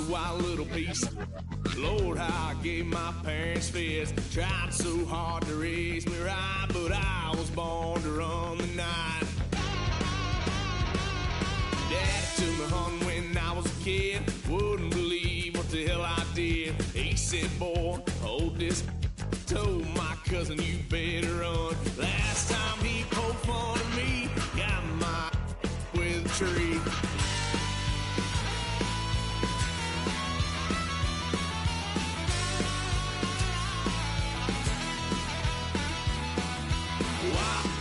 wild little piece. Lord, how I gave my parents fits. Tried so hard to raise me right, but I was born to run the night. Daddy took me hunting when I was a kid. Wouldn't believe what the hell I did. He said, boy, hold this. Told my cousin, you better run. Last time he poked fun at me, got my with a tree.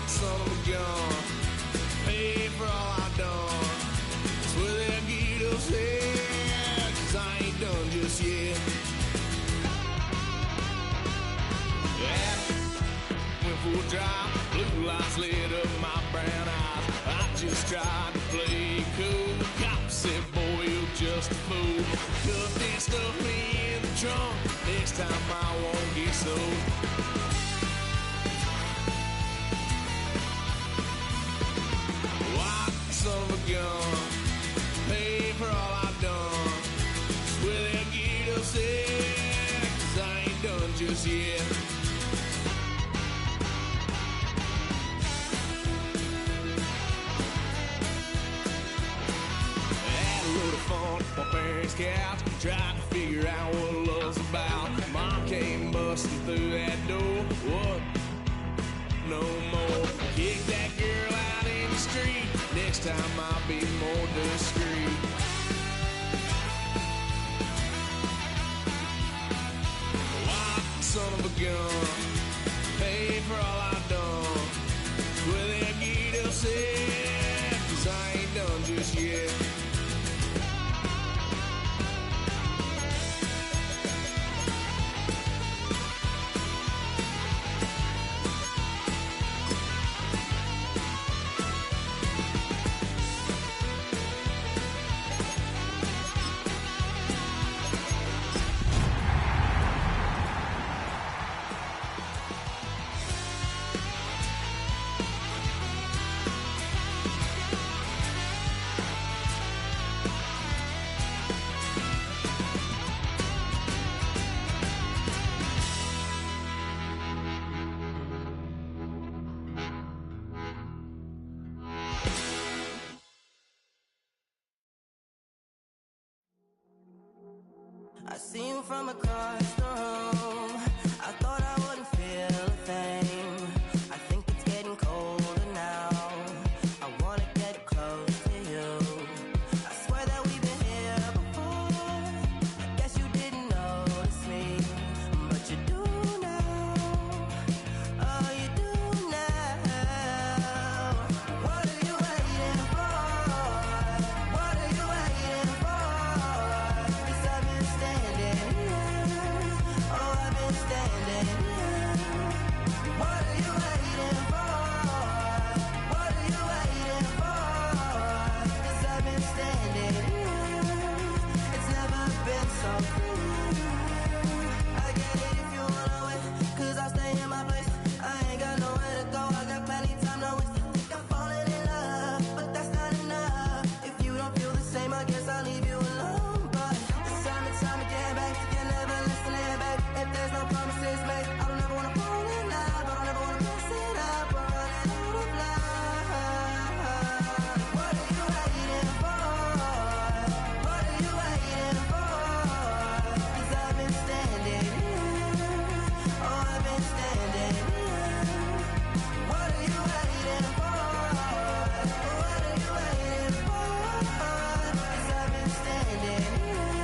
Son of a gun, pay for all I done. That's where they'll get upset, 'cause I ain't done just yet. Yeah, went for a drive, blue lights lit up my brown eyes. I just tried to play cool. Cop said, boy, you're just a fool. Cuffed and stuffed me in the trunk. Next time I won't get sold. Son of a gun, pay for all I've done. Where they'll get upset, 'cause I ain't done just yet. Had a little fun at my parents' couch, tried to figure out what love's about. Mom came busting through that door. What? No more. Kick that girl out in the street. Next time I'll be more discreet. Wild son of a gun, pay for all I've done. Well, they'll get upset, 'cause I ain't done just yet. I see you from across the room. I thought I wouldn't feel a thing. I think it's getting colder now. I wanna get close to you. I swear that we've been here before. Guess you didn't notice me, but you do now. Oh, you do now. What are you waiting for? What are you waiting for? 'Cause I've been standing here. Oh, I've been standing here. What are you waiting for? What are you waiting for? 'Cause I've been standing here. It's never been so clear. I get it if you wanna wait, 'cause I'll stay in my place. I ain't got nowhere to go. I got plenty time to waste. I think I'm falling in love, but that's not enough. If you don't feel the same, I guess I'll leave you alone. But it's time again, babe. You never listen, babe. If there's no promises made, I don't ever wanna fall in love. I don't ever wanna mess it up or run out of love. What are you waiting for? What are you waiting for? 'Cause I've been standing here. Oh, I've been standing here. What are you waiting for? What are you waiting for? 'Cause I've been standing here.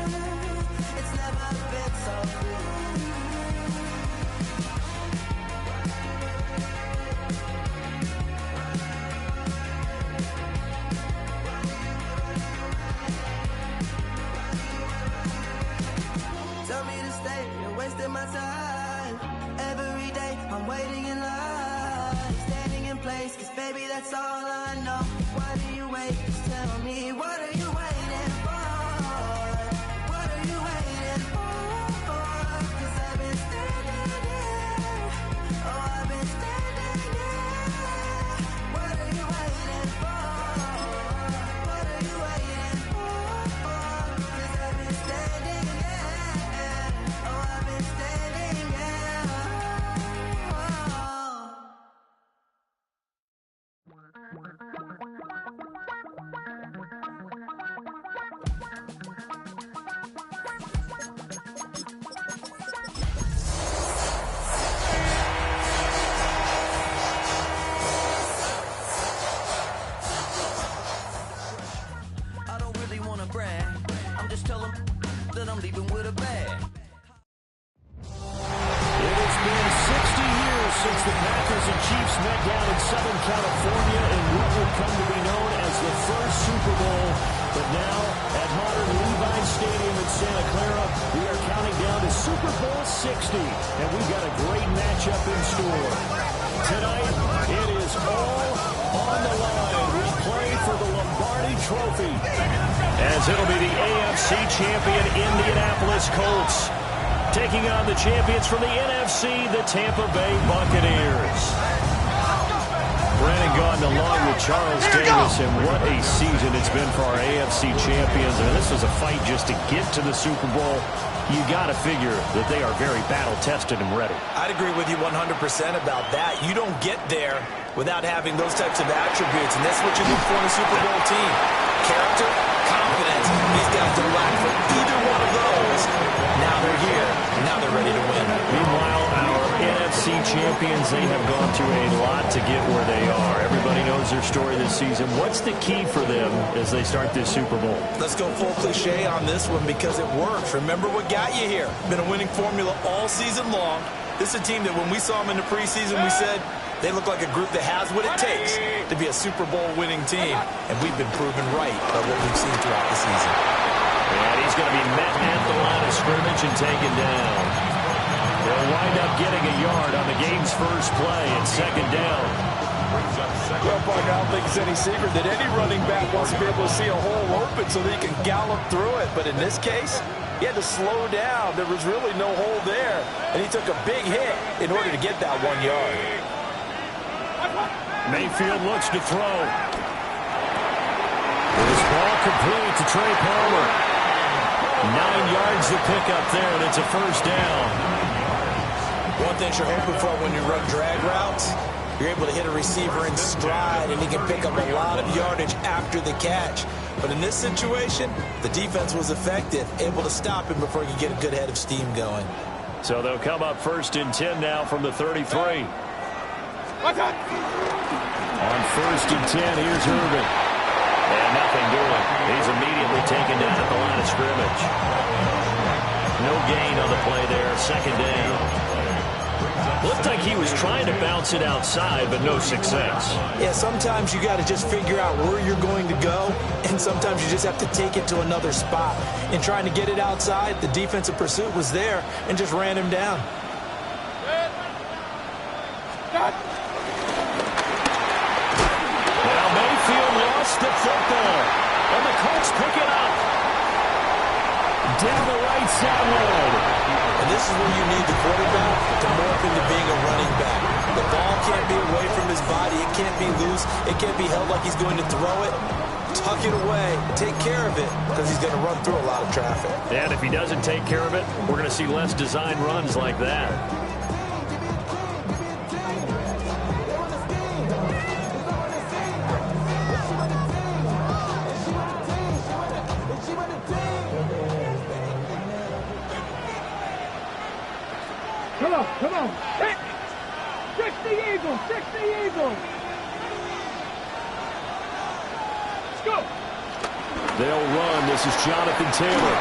It's never been so clear. Tell me to stay, you're wasting my time. Every day I'm waiting in line, standing in place, 'cause baby that's all I know. Why do you wait? Just tell me, what are you waiting for? What are you waiting for? 'Cause I've been standing here. Oh, I've been standing here. What are you waiting for? What are you waiting for? 'Cause I've been standing wanna brag. I'm just telling that I'm leaving with a bag. It has been 60 years since the Packers and Chiefs met down in Southern California in what would come to be known as the first Super Bowl. But now, at modern Levi Stadium in Santa Clara, we are counting down to Super Bowl 60, and we've got a great matchup in store. Tonight, it is all on the line. We play for the Lombardi Trophy, as it'll be the AFC champion Indianapolis Colts taking on the champions from the NFC, the Tampa Bay Buccaneers. Brandon Gaudin along with Charles Davis, and what a season it's been for our AFC champions. I mean, this was a fight just to get to the Super Bowl. You got to figure that they are very battle-tested and ready. I'd agree with you 100% about that. You don't get there without having those types of attributes, and that's what you look for in a Super Bowl team. Character, confidence. These guys don't lack for either one of those. Now they're here. Now they're ready to win. Meanwhile, our NFC champions, they have gone through a lot to get where they are. Everybody knows their story this season. What's the key for them as they start this Super Bowl? Let's go full cliche on this one because it works. Remember what got you here. Been a winning formula all season long. This is a team that when we saw them in the preseason, we said they look like a group that has what it takes to be a Super Bowl winning team. And we've been proven right by what we've seen throughout the season. And he's going to be met at the line of scrimmage and taken down. They'll wind up getting a yard on the game's first play and second down. Well, Buck, I don't think it's any secret that any running back wants to be able to see a hole open so that he can gallop through it. But in this case, he had to slow down. There was really no hole there. And he took a big hit in order to get that 1 yard. Mayfield looks to throw. This ball complete to Trey Palmer. 9 yards to pick up there, and it's a first down. One thing you're hoping for when you run drag routes, you're able to hit a receiver in stride, and he can pick up a lot of yardage after the catch. But in this situation, the defense was effective, able to stop him before he could get a good head of steam going. So they'll come up first and 10 now from the 33. On first and 10, here's Irvin. And nothing doing. He's immediately taken down at the line of scrimmage. No gain on the play there. Second down. Looked like he was trying to bounce it outside, but no success. Yeah, sometimes you got to just figure out where you're going to go, and sometimes you just have to take it to another spot. In trying to get it outside, the defensive pursuit was there and just ran him down. Now Mayfield lost the football, and the Colts pick it up. Down the right sideline. And this is where you need the quarterback to morph into being a running back. The ball can't be away from his body. It can't be loose. It can't be held like he's going to throw it. Tuck it away. Take care of it because he's going to run through a lot of traffic. And if he doesn't take care of it, we're going to see less design runs like that. Come on. Six the Eagles. Let's go. They'll run. This is Jonathan Taylor.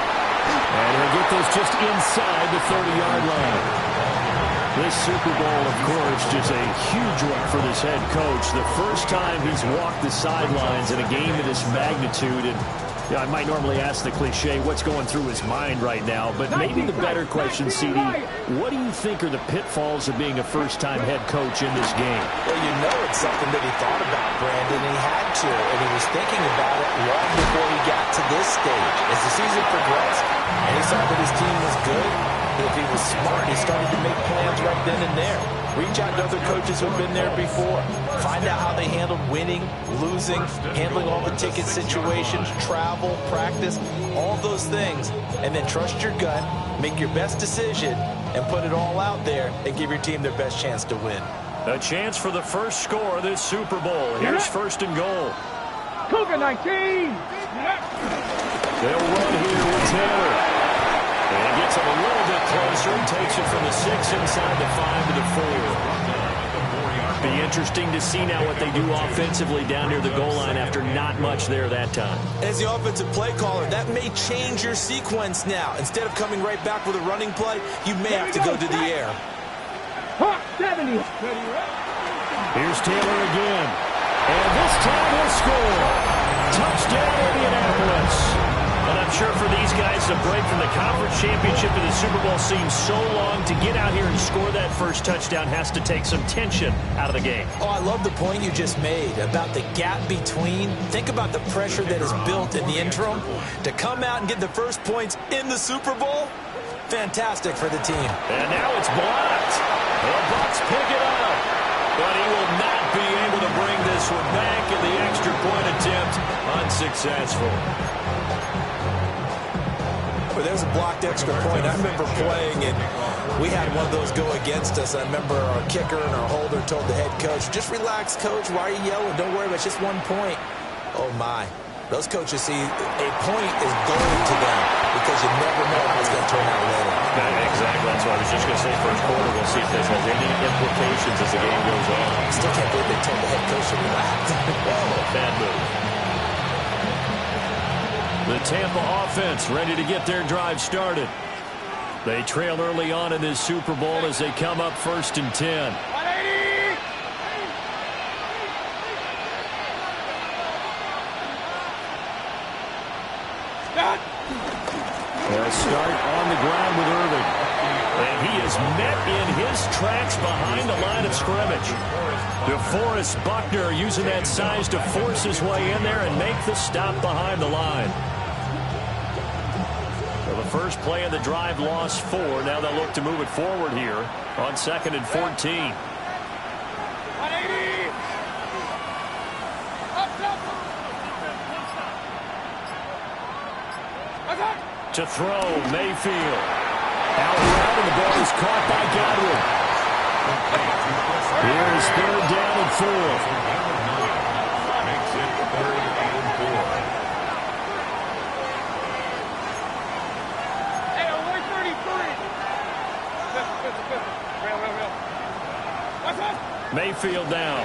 And he'll get this just inside the 30-yard line. This Super Bowl, of course, just a huge one for this head coach. The first time he's walked the sidelines in a game of this magnitude. And I might normally ask the cliche, what's going through his mind right now? But maybe the better question, CD, what do you think are the pitfalls of being a first-time head coach in this game? Well, you know it's something that he thought about, Brandon. He had to, and he was thinking about it long before he got to this stage. As the season progressed, and he saw that his team was good, if he was smart, he started to make plans right then and there. Reach out to other coaches who've been there before. Find out how they handled winning, losing, handling all the ticket situations, travel, practice, all those things. And then trust your gut, make your best decision, and put it all out there and give your team their best chance to win. A chance for the first score of this Super Bowl. Here's first and goal. Cougar 19. They'll run here with Taylor. And gets him a little bit closer and takes it from the 6 inside the 5 to the 4. Be interesting to see now what they do offensively down near the goal line after not much there that time. As the offensive play caller, that may change your sequence now. Instead of coming right back with a running play, you may have to go to the air. 70. Here's Taylor again. And this time he'll score. Touchdown, Indianapolis. And I'm sure for these guys, the break from the conference championship to the Super Bowl seems so long. To get out here and score that first touchdown has to take some tension out of the game. Oh, I love the point you just made about the gap between. Think about the pressure that is built in the interim. To come out and get the first points in the Super Bowl, fantastic for the team. And now it's blocked. The Bucs pick it up. But he will not be able to bring this one back, and the extra point attempt unsuccessful. But there's a blocked extra point. I remember playing, and we had one of those go against us. I remember our kicker and our holder told the head coach, just relax, coach. Why are you yelling? Don't worry about it. It's just 1 point. Oh, my. Those coaches see a point is gold to them because you never know how it's going to turn out later. Exactly. That's what I was just going to say. First quarter, we'll see if this has any implications as the game goes on. I still can't believe they told the head coach to relax. Bad move. The Tampa offense ready to get their drive started. They trail early on in this Super Bowl as they come up 1st and 10. They'll start on the ground with Irving. And he is met in his tracks behind the line of scrimmage. DeForest Buckner using that size to force his way in there and make the stop behind the line. So the first play of the drive lost 4. Now they'll look to move it forward here on 2nd and 14. To throw, Mayfield. Out round, and the ball is caught by Godwin. Here's 3rd down and 4. Makes it 3rd and 4. Hey, 133. Mayfield now.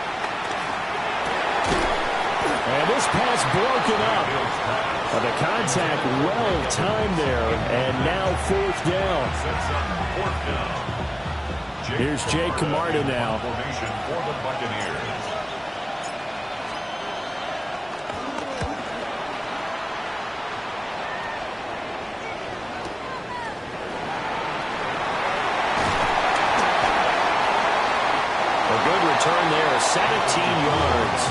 And this pass broken up. The contact well timed there, and now 4th down. Here's Jake Camarda now. Formation for the Buccaneers. A good return there, 17 yards.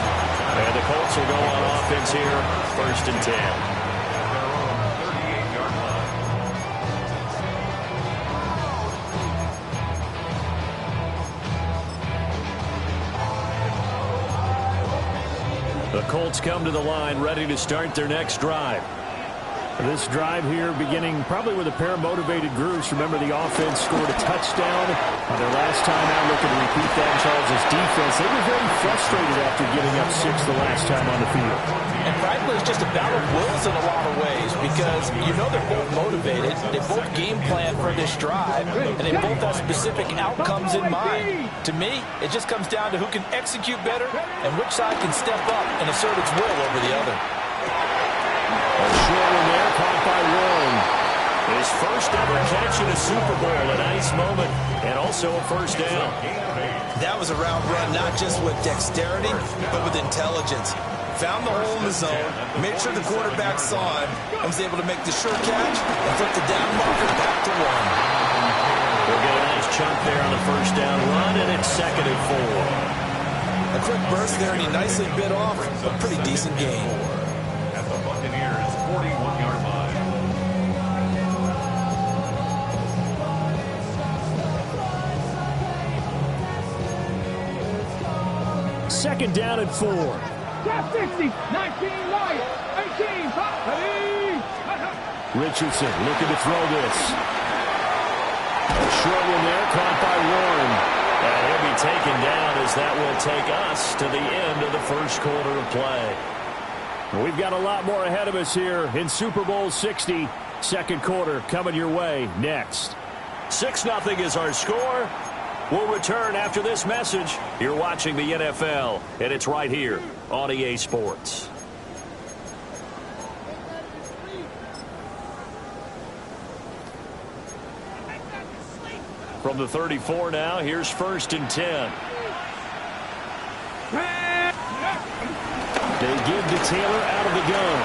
And the Colts will go on offense here, 1st and 10. The Colts come to the line ready to start their next drive. This drive here beginning probably with a pair of motivated groups. Remember, the offense scored a touchdown on their last time out, looking to repeat that. Charles' defense, they were very frustrated after giving up 6 the last time on the field. And frankly, it's just a battle of wills in a lot of ways because you know they're both motivated. They both game plan for this drive, and they both have specific outcomes in mind. To me, it just comes down to who can execute better and which side can step up and assert its will over the other. A short one there, caught by Warren. His first ever catch in a Super Bowl, a nice moment, and also a 1st down. That was a route run not just with dexterity, but with intelligence. Found the hole in the zone, made sure the quarterback saw him, and was able to make the sure catch and flip the down marker back to 1. We'll get a nice chunk there on the 1st down run, and it's 2nd and 4. A quick burst there, and he nicely bit off a pretty decent game. At the Buccaneers' 41-yard line. Second down and 4. Top 60. 19 right. 18. Top. Ready. Richardson looking to throw this. A short one there, caught by Warren. And he'll be taken down as that will take us to the end of the first quarter of play. We've got a lot more ahead of us here in Super Bowl 60. Second quarter coming your way next. 6-0 is our score. We'll return after this message. You're watching the NFL, and it's right here on EA Sports. From the 34 now, here's 1st and 10. They give to Taylor out of the gun.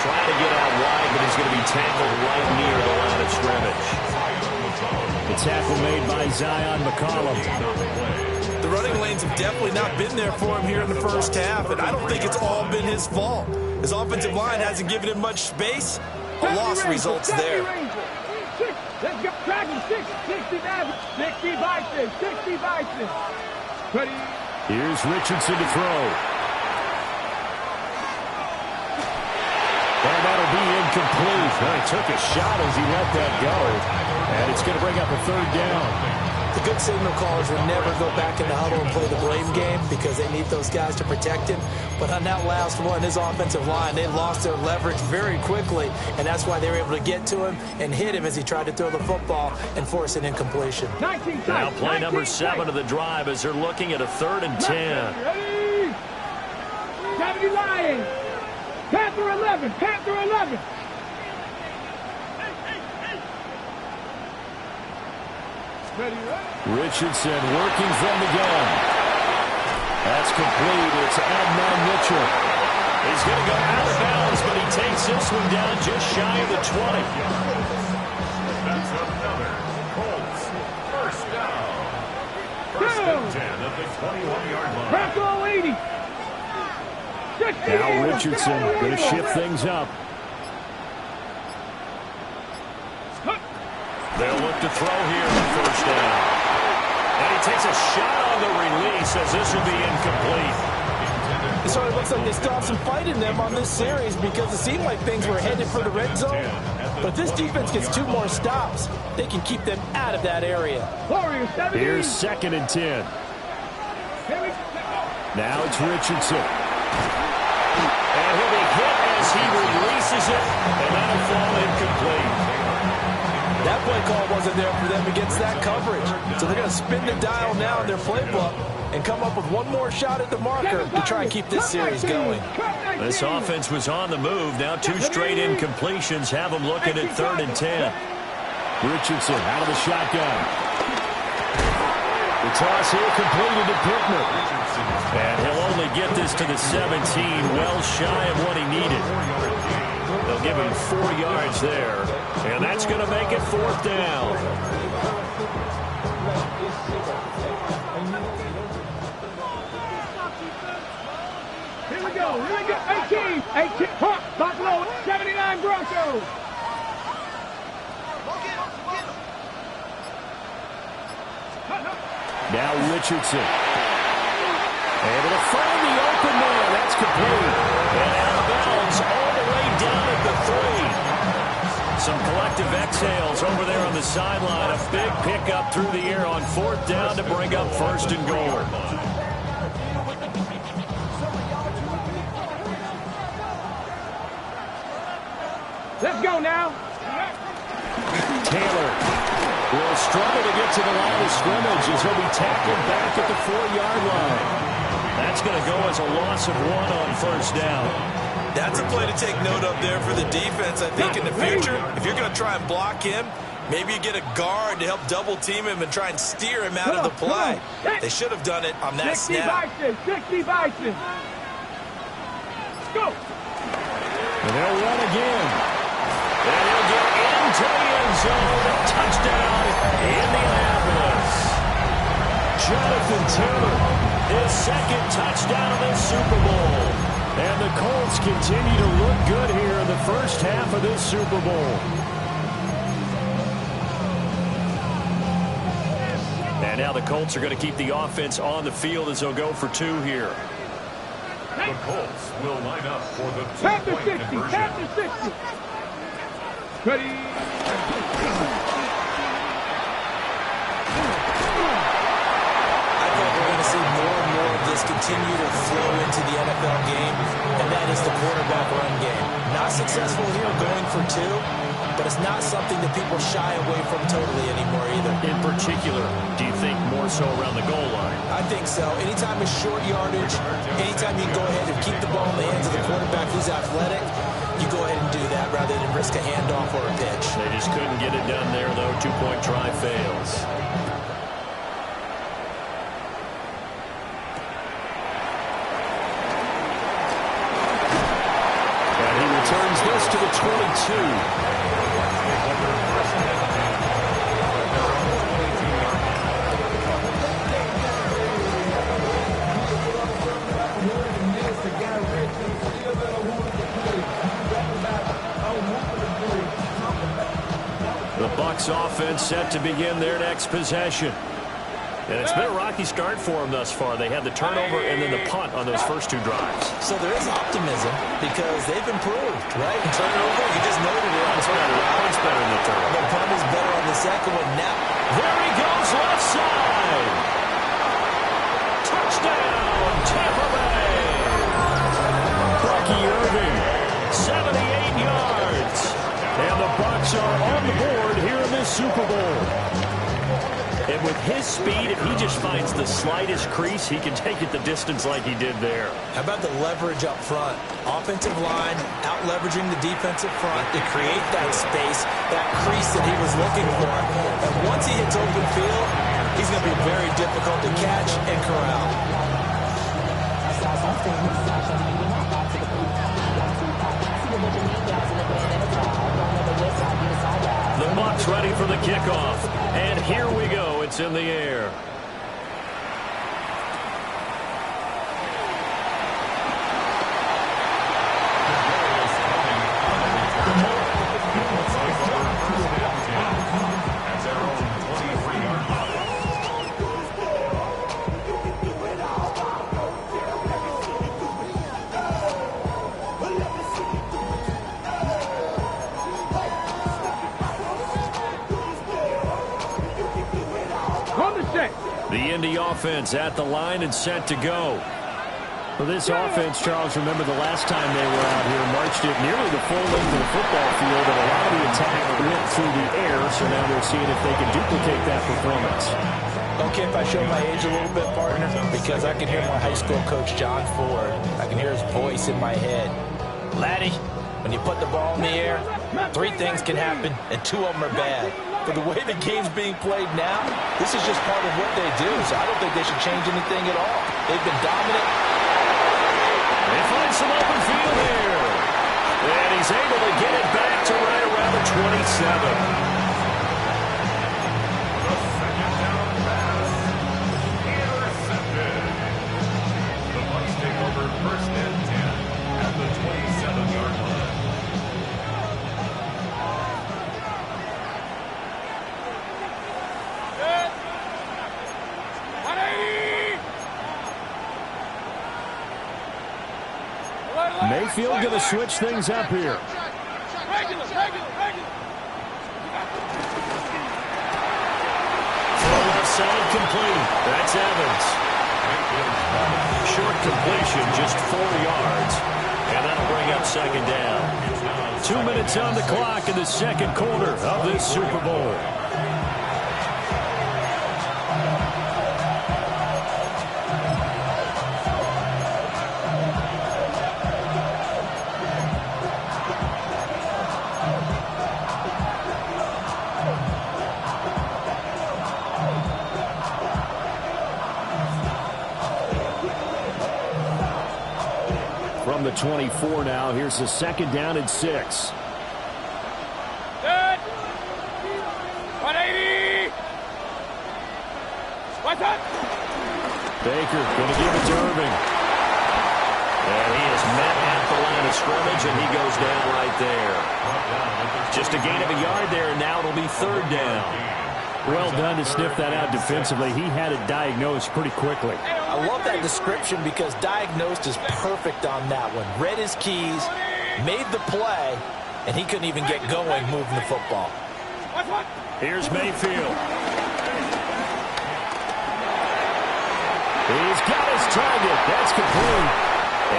Trying to get out wide, but he's going to be tackled right near the line of scrimmage. The tackle made by Zion McCollum. The running lanes have definitely not been there for him here in the first half, and I don't think it's all been his fault. His offensive line hasn't given him much space. A loss results there. Let's go. Tracking 60 Bison. 60 Bison. Ready. Here's Richardson to throw. And that'll be incomplete. Well, he took a shot as he let that go. And it's going to bring up a 3rd down. The good signal callers would never go back in the huddle and play the blame game because they need those guys to protect him. But on that last one, his offensive line, they lost their leverage very quickly, and that's why they were able to get to him and hit him as he tried to throw the football and force an incompletion. Now play number 7 of the drive as they're looking at a 3rd and 10. Ready. 70 Lions. Panther 11. Panther 11. Richardson working from the gun. That's complete. It's Adnan Mitchell. He's going to go out of bounds, but he takes this one down just shy of the 20. That's another Colts first down. 1st and 10 at the 21-yard line. Panther 80. Now Richardson going to shift things up. They'll look to throw here on 1st down. And he takes a shot on the release as this will be incomplete. It sort of looks like they still have some fight in them on this series because it seemed like things were headed for the red zone. But if this defense gets 2 more stops, they can keep them out of that area. Here's 2nd and 10. Now it's Richardson. And he'll be hit as he releases it, and that'll fall incomplete. That play call wasn't there for them against that coverage. So they're going to spin the dial now in their playbook and come up with one more shot at the marker to try and keep this series going. This offense was on the move. Now 2 straight incompletions have them looking at 3rd and 10. Richardson out of the shotgun. The toss here completed to Pittman. And he'll only get this to the 17, well shy of what he needed. They'll give him 4 yards there, and that's going to make it 4th down. Here we go. 18. Buffalo, 79 Broncos. Now Richardson. Able to find the open man. That's complete. And out of bounds all the way down at the 3. Some collective exhales over there on the sideline. A big pickup through the air on 4th down to bring up 1st and goal. Let's go now. Taylor will struggle to get to the line of scrimmage as he'll be tackled back at the 4-yard line. That's going to go as a loss of 1 on 1st down. That's a play to take note of there for the defense. I think in the future, if you're going to try and block him, maybe you get a guard to help double team him and try and steer him out of the play. They should have done it on that snap. 60 Bison. Go. And they'll run again. And he'll get into the end zone. Touchdown, Indianapolis. Jonathan Taylor, his 2nd touchdown of the Super Bowl. And the Colts continue to look good here in the first half of this Super Bowl. And now the Colts are going to keep the offense on the field as they'll go for 2 here. The Colts will line up for the Panther 2-point 60. conversion. Panther 60. Ready. See more and more of this continue to flow into the NFL game, and that is the quarterback run game. Not successful here going for 2, but it's not something that people shy away from totally anymore either. In particular, do you think more so around the goal line? I think so. Anytime it's short yardage, anytime you can go ahead and keep the ball in the hands of the quarterback who's athletic, you go ahead and do that rather than risk a handoff or a pitch. They just couldn't get it done there, though. 2-point try fails. And he returns this to the 22. The Bucs offense set to begin their next possession. And it's been a rocky start for them thus far. They had the turnover and then the punt on those first two drives. So there is optimism because they've improved, right? Turnover, you just noted it. Punt's better. Punt's better than the turnover. The punt is better on the second one now. There he goes, left side. Touchdown, Tampa Bay. Bucky Irving, 78 yards. And the Bucs are on the board here in this Super Bowl. And with his speed, if he just finds the slightest crease, he can take it the distance like he did there. How about the leverage up front? Offensive line out-leveraging the defensive front to create that space, that crease that he was looking for. And once he hits open field, he's going to be very difficult to catch and corral. The Bucs ready for the kickoff. And here we go. It's in the air. The Indy offense at the line and set to go. For this offense, Charles, remember the last time they were out here, marched it nearly the full length of the football field, and a lot of the attack went through the air, so now they're seeing if they can duplicate that performance. Okay, if I show my age a little bit, partner, because I can hear my high school coach, John Ford. I can hear his voice in my head. Laddie, when you put the ball in the air, 3 things can happen, and 2 of them are bad. But the way the game's being played now, this is just part of what they do, so I don't think they should change anything at all. They've been dominant. They find some open field here. And he's able to get it back to right around the 27. First and 10 at the 27-yard line. Mayfield going to switch things up here. Regular. Throw left side complete. That's Evans. Short completion, just 4 yards. And that'll bring up second down. 2 minutes on the clock in the second quarter of this Super Bowl. From the 24 now, here's the second down and 6. Good. 180. What's up? Baker going to give it to Irving. And he is met at the line of scrimmage, and he goes down right there. Just a gain of a yard there, and now it'll be third down. Well done to sniff that out defensively. He had it diagnosed pretty quickly. I love that description because diagnosed is perfect on that one. Read his keys, made the play, and he couldn't even get going moving the football. Here's Mayfield. He's got his target. That's complete.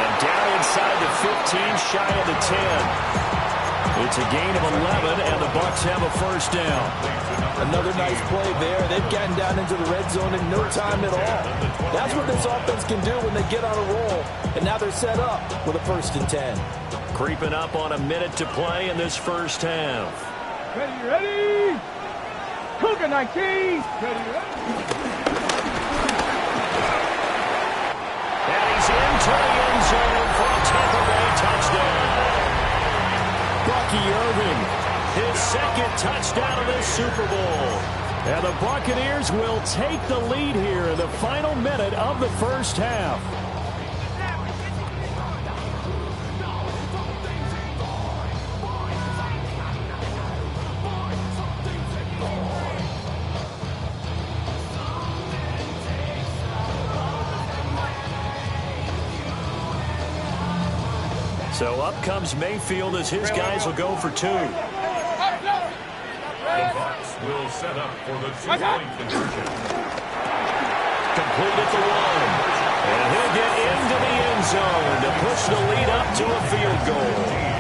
And down inside the 15, shy of the 10. It's a gain of 11, and the Bucs have a first down. Another nice play there. They've gotten down into the red zone in no time at all. That's what this offense can do when they get on a roll. And now they're set up with a 1st and 10. Creeping up on a minute to play in this first half. Ready? Cougar 19. Ready? And he's into the end zone for a Tampa Bay touchdown. Bucky Irving, his 2nd touchdown of this Super Bowl. And the Buccaneers will take the lead here in the final minute of the first half. So up comes Mayfield as his guys will go for 2. The Bucs will set up for the 2-point conversion. Complete at the 1. And he'll get into the end zone to push the lead up to a field goal.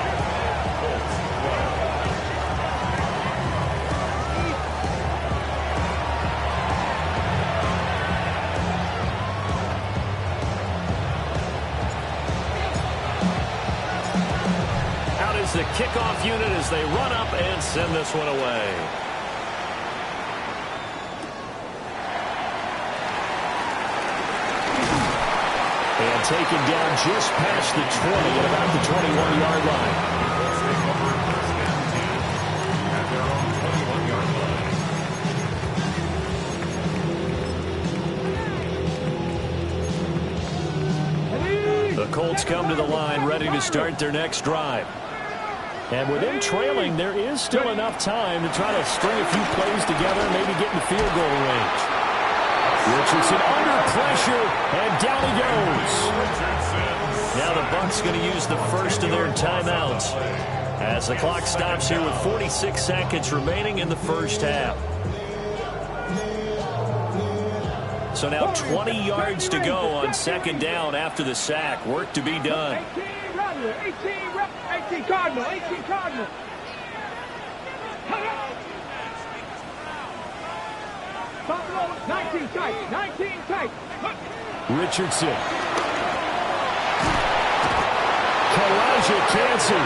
The kickoff unit as they run up and send this one away. And taken down just past the 20 at about the 21-yard line. The Colts come to the line ready to start their next drive. And with them trailing, there is still enough time to try to string a few plays together and maybe get in the field goal range. Richardson under pressure, and down he goes. Now the Bucs going to use the first of their timeouts as the clock stops here with 46 seconds remaining in the first half. So now 20 yards to go on 2nd down after the sack. Work to be done. 18 Cardinal. 19 tight. Richardson. Kalijah Cansey.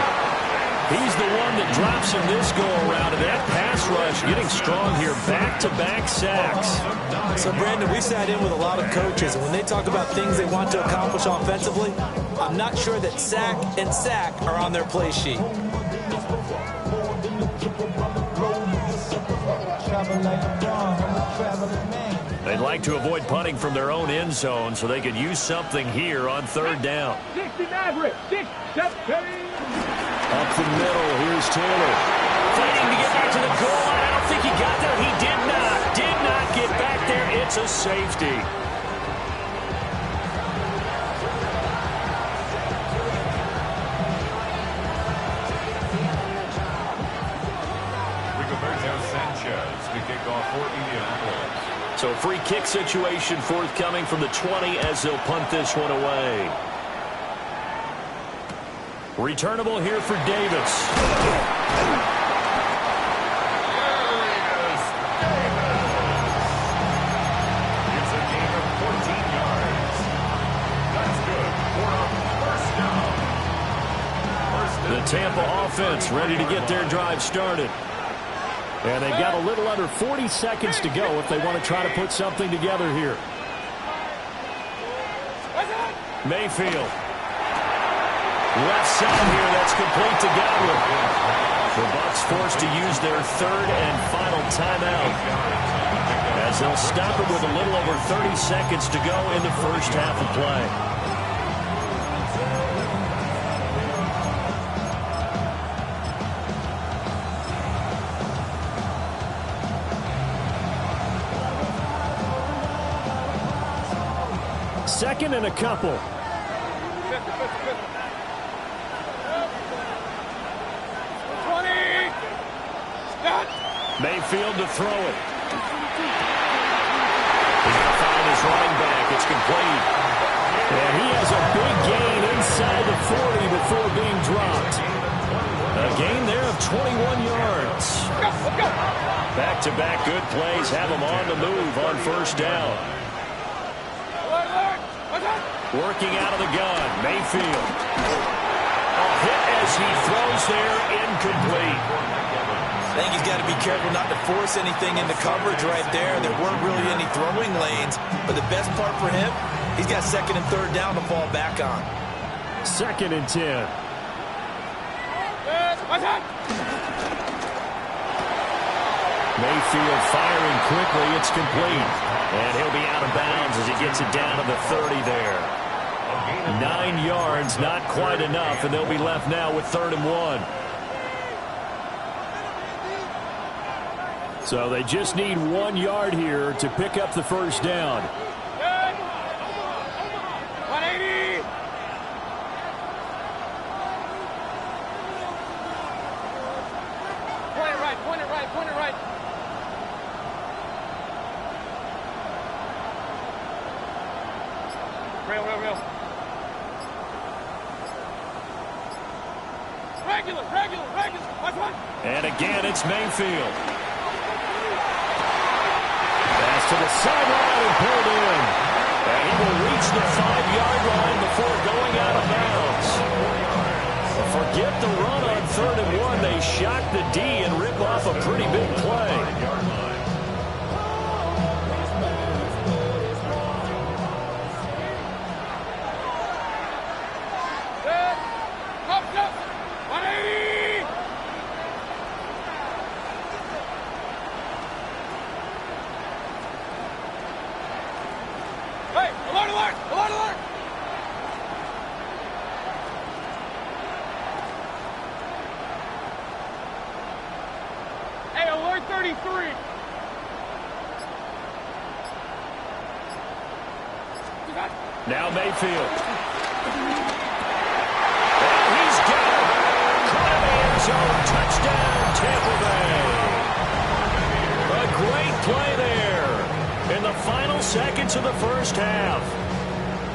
He's the one that drops him this go-around, and that pass rush getting strong here. Back-to-back sacks. So, Brandon, we sat in with a lot of coaches, and when they talk about things they want to accomplish offensively, I'm not sure that sack and sack are on their play sheet. They'd like to avoid punting from their own end zone so they could use something here on 3rd down. 60 Maverick. 6, 7, 8. Up the middle, here's Taylor. Fighting to get back to the goal line. I don't think he got there. He did not get back there. It's a safety. Sanchez to kick off for Indianapolis. So free kick situation forthcoming from the 20 as they'll punt this one away. Returnable here for Davis. It's a gain of 14 yards. That's good for a first down. The Tampa offense ready to get their drive started. And they've got a little under 40 seconds to go if they want to try to put something together here. Mayfield. Left side here, that's complete to Godwin. The Bucs forced to use their 3rd and final timeout as they'll stop it with a little over 30 seconds to go in the first half of play. Second and a couple. Mayfield to throw it. He's going to find his running back. It's complete. And he has a big gain inside the 40 before being dropped. gain there of 21 yards. Back-to-back good plays have him on the move on first down. Working out of the gun, Mayfield. A hit as he throws there, incomplete. I think he's got to be careful not to force anything into coverage right there. There weren't really any throwing lanes, but the best part for him, he's got second and third down to fall back on. 2nd and 10. Mayfield firing quickly. It's complete. And he'll be out of bounds as he gets it down to the 30 there. 9 yards, not quite enough, and they'll be left now with 3rd and 1. So they just need 1 yard here to pick up the first down. 180. Point it right, point it right, point it right. Real. Regular. Watch one. And again, it's Mayfield. Pass to the sideline and pulled in. And he will reach the 5-yard line before going out of bounds. Forget the run on 3rd and 1. They shock the D and rip off a pretty big play. Alert! Hey, alert 33. Now Mayfield. And he's got it. Caught in the end zone. Touchdown, Tampa Bay. A great play there in the final seconds of the first half.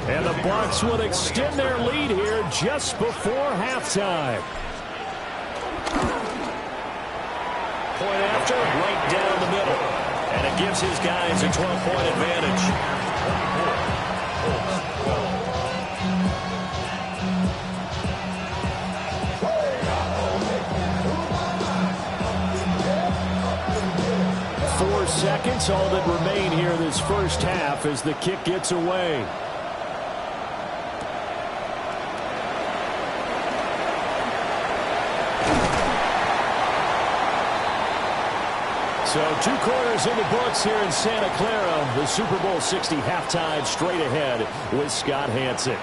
And the Bucs will extend their lead here just before halftime. Point after, right down the middle. And it gives his guys a 12-point advantage. Seconds, all that remain here this first half as the kick gets away. So 2 quarters in the books here in Santa Clara. The Super Bowl 60 halftime straight ahead with Scott Hanson.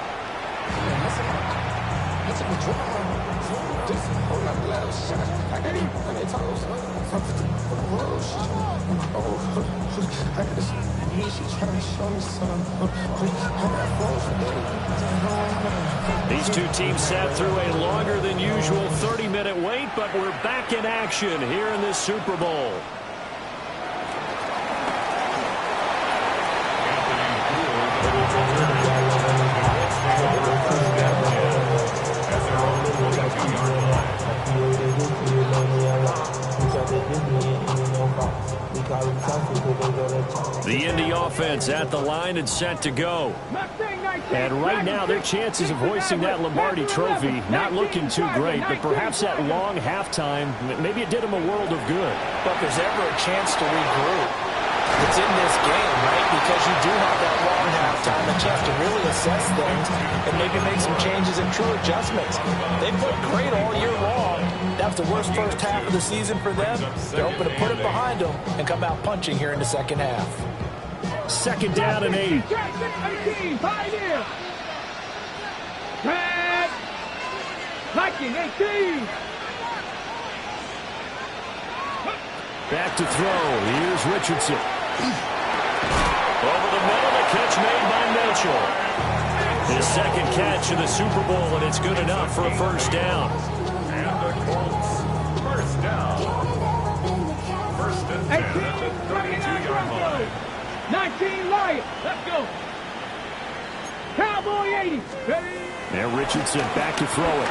These two teams sat through a longer than usual 30-minute wait, but we're back in action here in this Super Bowl. The Indy offense at the line and set to go. And right now, their chances of hoisting that Lombardi trophy not looking too great, but perhaps that long halftime, maybe it did them a world of good. But if there's ever a chance to regroup, it's in this game, right? Because you do have that long halftime, a chance to really assess things and maybe make some changes and true adjustments. They played great all year long. That was the worst first half of the season for them. They're hoping to put it behind them and come out punching here in the second half. 2nd down and 8. 18, Pioneer. Drag. Viking, 18. Back to throw. Here's Richardson. Over the middle, the catch made by Mitchell. His 2nd catch in the Super Bowl, and it's good enough for a first down. And the Colts, first down. First and 10 at the 32-yard line. 19 Lions. Let's go. Cowboy 80. Ready? And Richardson back to throw it.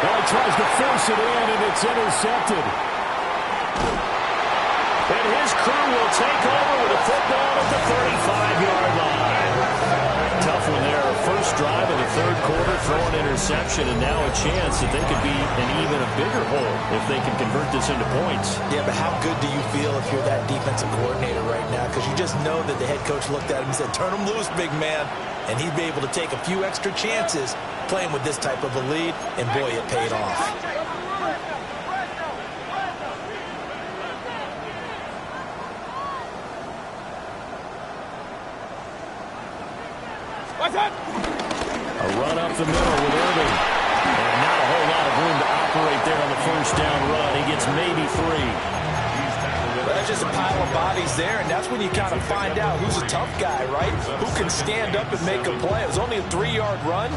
Well, he tries to force it in, and it's intercepted. And his crew will take over with a football at the 35-yard line. Tough one there. First drive of the third quarter, throw an interception, and now a chance that they could be in even a bigger hole if they can convert this into points. Yeah, but how good do you feel if you're that defensive coordinator right now? Because you just know that the head coach looked at him and said, turn him loose, big man. And he'd be able to take a few extra chances playing with this type of a lead, and boy, it paid off. A run up the middle with Irving. And not a whole lot of room to operate there on the first down run. He gets maybe 3. Well, that's just a pile of bodies there, and that's when you kind of find out who's a tough guy, right? Who can stand up and make a play. It was only a 3-yard run,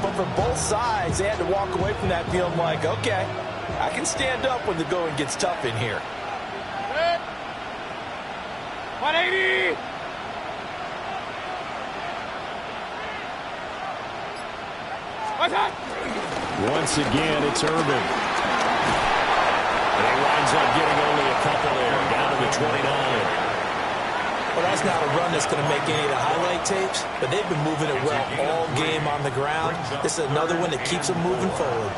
but for both sides, they had to walk away from that feeling like, okay, I can stand up when the going gets tough in here. 180! Once again, it's Irving. And he winds up getting only a couple there, down to the 29. Well, that's not a run that's going to make any of the highlight tapes, but they've been moving it well all game on the ground. This is another one that keeps them moving forward.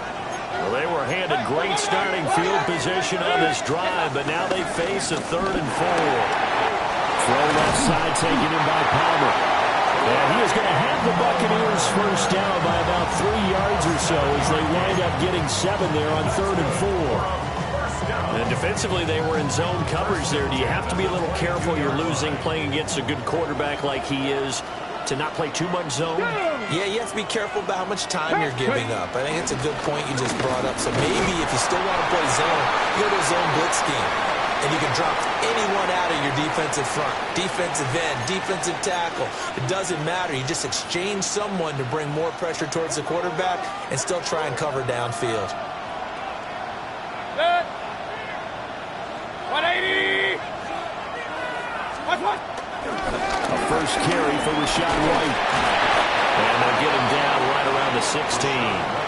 Well, they were handed great starting field position on this drive, but now they face a 3rd and 4. Throw left side taken in by Palmer. And he is going to have the Buccaneers first down by about 3 yards or so as they wind up getting 7 there on 3rd and 4. And defensively, they were in zone coverage there. Do you have to be a little careful? You're losing playing against a good quarterback like he is to not play too much zone? Yeah, you have to be careful about how much time you're giving up. I think it's a good point you just brought up. So maybe if you still want to play zone, you go to a zone blitz scheme. And you can drop anyone out of your defensive front, defensive end, defensive tackle. It doesn't matter. You just exchange someone to bring more pressure towards the quarterback and still try and cover downfield. 180! A first carry for Rashad White. And they'll get him down right around the 16.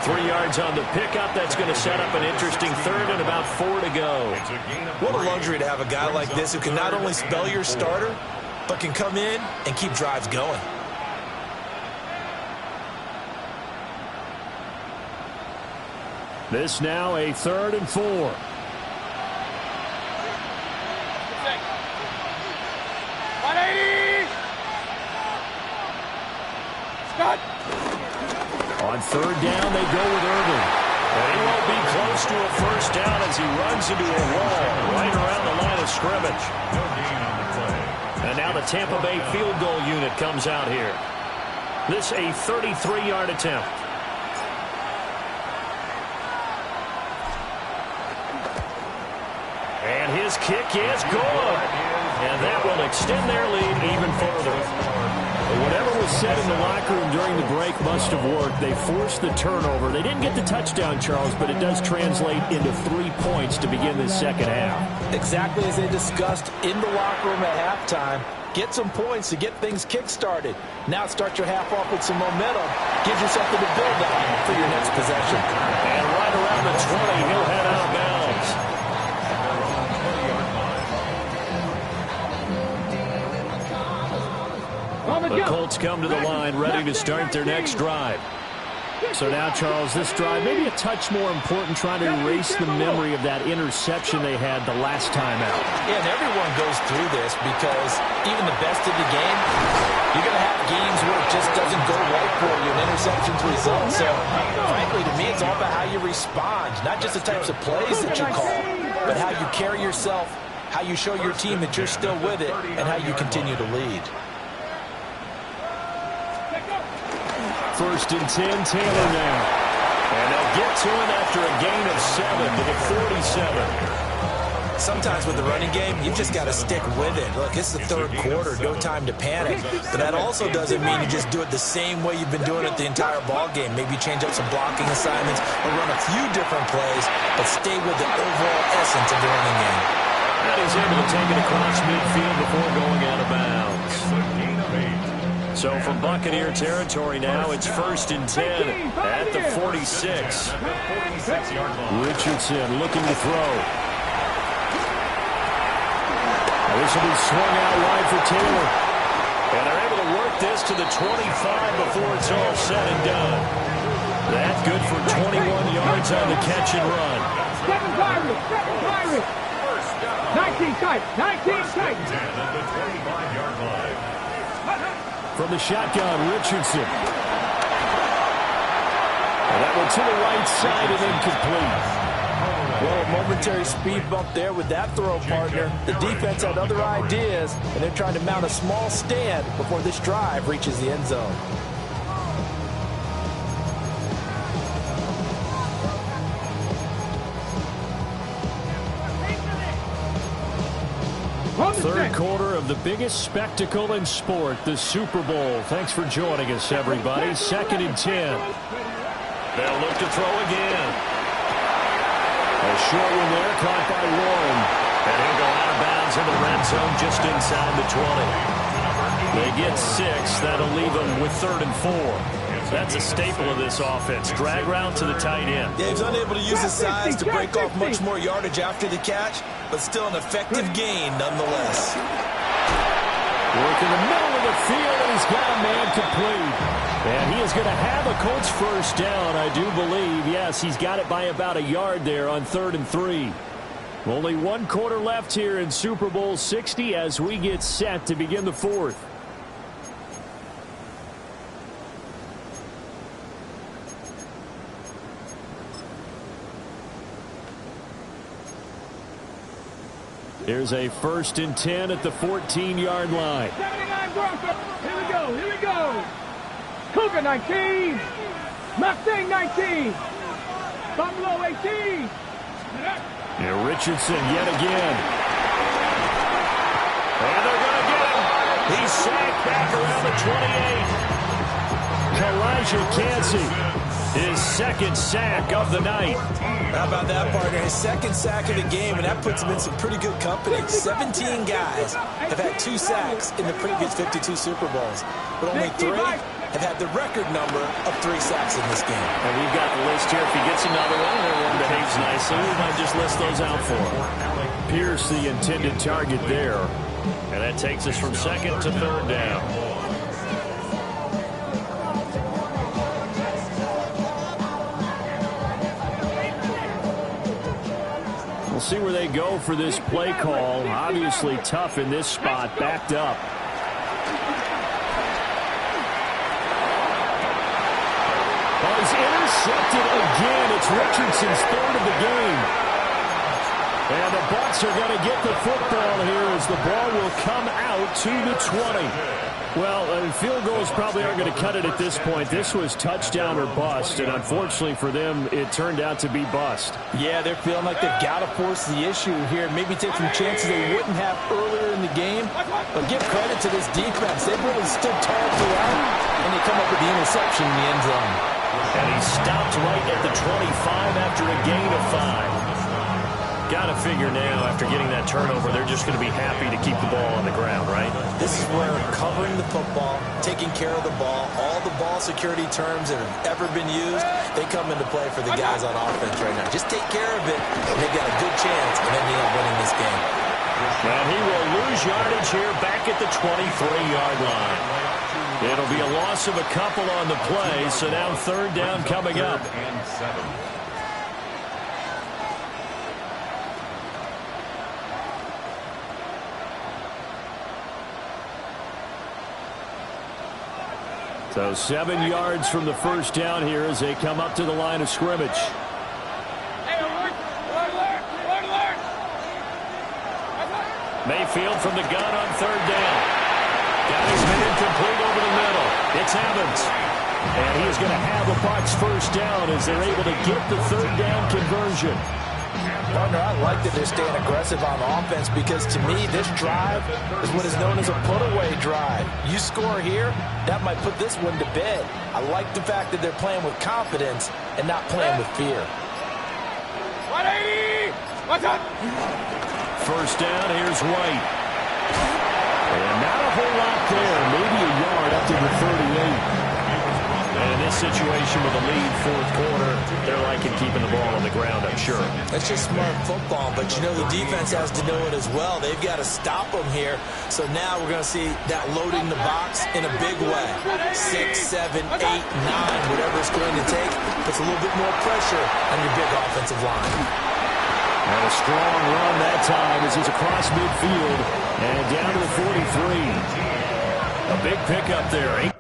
3 yards on the pickup. That's going to set up an interesting 3rd and about 4 to go. What a luxury to have a guy like this who can not only spell your starter, but can come in and keep drives going. This now a 3rd and 4. On 3rd down, they go with Irving. And he won't be close to a first down as he runs into a wall right around the line of scrimmage. And now the Tampa Bay field goal unit comes out here. This a 33-yard attempt. And his kick is good. And that will extend their lead even further. Whatever was said in the locker room during the break must have worked. They forced the turnover. They didn't get the touchdown, Charles, but it does translate into 3 points to begin this second half. Exactly as they discussed in the locker room at halftime. Get some points to get things kick-started. Now start your half off with some momentum. Gives you something to build on for your next possession. And right around the 20, he'll head out of bounds. The Colts come to the line ready to start their next drive. So now, Charles, this drive maybe a touch more important, trying to erase the memory of that interception they had the last time out. Yeah, and everyone goes through this because even the best of the game, you're going to have games where it just doesn't go right for you, and interceptions result. So, frankly, to me, it's all about how you respond, not just the types of plays that you call, but how you carry yourself, how you show your team that you're still with it, and how you continue to lead. 1st and 10, Taylor now. And they'll get to him after a gain of 7 to the 47. Sometimes with the running game, you've just got to stick with it. Look, it's the 3rd quarter, no time to panic. But that also doesn't mean you just do it the same way you've been doing it the entire ball game. Maybe change up some blocking assignments or run a few different plays, but stay with the overall essence of the running game. And he's able to take it across midfield before going out of bounds. So from Buccaneer territory now, it's 1st and 10 at the 46. Richardson looking to throw. This will be swung out wide for Taylor. And they're able to work this to the 25 before it's all said and done. That's good for 21 yards on the catch and run. 7 Pirates, 7 Pirates. 19 tight, 19 tight. At the 25-yard line. From the shotgun, Richardson. And that one to the right side and incomplete. Well, a momentary speed bump there with that throw, partner. The defense had other ideas, and they're trying to mount a small stand before this drive reaches the end zone. Third quarter of the biggest spectacle in sport, the Super Bowl. Thanks for joining us, everybody. 2nd and 10. They'll look to throw again. A short one there, caught by Warren. And he'll go out of bounds in the red zone just inside the 20. They get 6. That'll leave them with 3rd and 4. That's a staple of this offense. Drag route to the tight end. Dave's unable to use his size to break off much more yardage after the catch, but still an effective gain nonetheless. Work in the middle of the field, and he's got a man complete. And he is going to have a Colts first down, I do believe. Yes, he's got it by about a yard there on 3rd and 3. Only 1 quarter left here in Super Bowl 60 as we get set to begin the 4th. Here's a 1st and 10 at the 14-yard line. 79 Broncos. Here we go. Here we go. Cougar 19. Mustang 19. Buffalo 18. And Richardson yet again. And they're going to get him. He's sacked back around the 28. Kalijah Cansey, his 2nd sack of the night. How about that, partner? His 2nd sack of the game, and that puts him in some pretty good company. 17 guys have had 2 sacks in the previous 52 Super Bowls, but only 3 have had the record number of 3 sacks in this game. And we've got the list here. If he gets another one and everyone behaves nicely, we might just list those out for him. Pierce, the intended target there. And that takes us from 2nd to 3rd down. We'll see where they go for this play call. Obviously tough in this spot, backed up. Oh, he's intercepted again. It's Richardson's 3rd of the game. And the Bucs are going to get the football here as the ball will come out to the 20. Well, field goals probably aren't going to cut it at this point. This was touchdown or bust, and unfortunately for them, it turned out to be bust. Yeah, they're feeling like they've got to force the issue here. Maybe take some chances they wouldn't have earlier in the game. But give credit to this defense. They've really stood tall throughout, and they come up with the interception in the end zone. And he stopped right at the 25 after a gain of 5. Got to figure now, after getting that turnover, they're just going to be happy to keep the ball on the ground, right? This is where covering the football, taking care of the ball, all the ball security terms that have ever been used, they come into play for the guys on offense right now. Just take care of it, and they've got a good chance of ending up winning this game. And he will lose yardage here back at the 23-yard line. It'll be a loss of a couple on the play, so now 3rd down coming up. So 7 yards from the first down here as they come up to the line of scrimmage. Mayfield from the gun on 3rd down. Got his man complete over the middle. It's Evans. And he is going to have a Bucs first down as they're able to get the 3rd down conversion. Partner, I like that they're staying aggressive on offense because, to me, this drive is what is known as a put-away drive. You score here, that might put this one to bed. I like the fact that they're playing with confidence and not playing with fear. 180! What's up? First down, here's White. And not a whole lot there. Maybe a yard up to the 38. And in this situation with a lead fourth quarter, they're liking keeping the ball on the ground, I'm sure. That's just smart football, but you know the defense has to know it as well. They've got to stop them here. So now we're going to see that loading the box in a big way. 6, 7, 8, 9, whatever it's going to take, puts a little bit more pressure on your big offensive line. And a strong run that time as he's across midfield and down to the 43. A big pickup there.